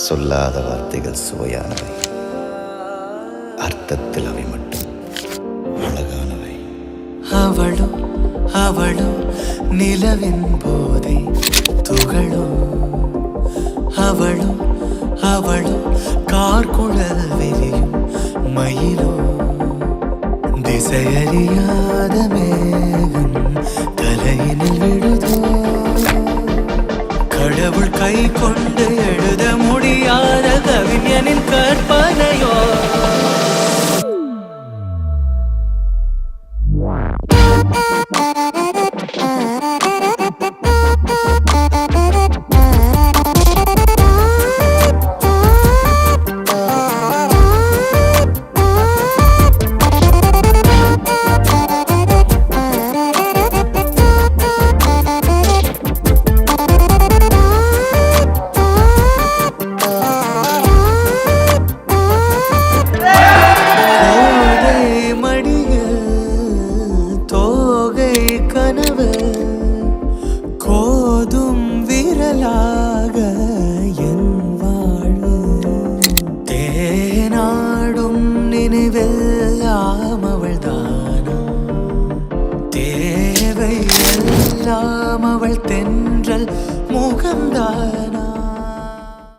சொல்லாத வார்த்தைகள் சுவையானவை, அர்த்தத்தில் அவை மட்டும் அழகானவை. அவளோ அவளோ நிலவின் போதை துகளோ, அவளோ அவளோ கார்குழல் விரியும் மயிலோ, திசையறியாத மேகம் தலையினில் விழுதோ, கடவுள் கை கொண்டு எழுத முடியாத கவிஞனின் கற்பனையோ. கோதும் விரலாக என் வாழ்வு, தேனாடும் நினைவெல்லாம் அவள் தானோ, தேவை எல்லாம் அவள் தென்றல் முகம்தான்.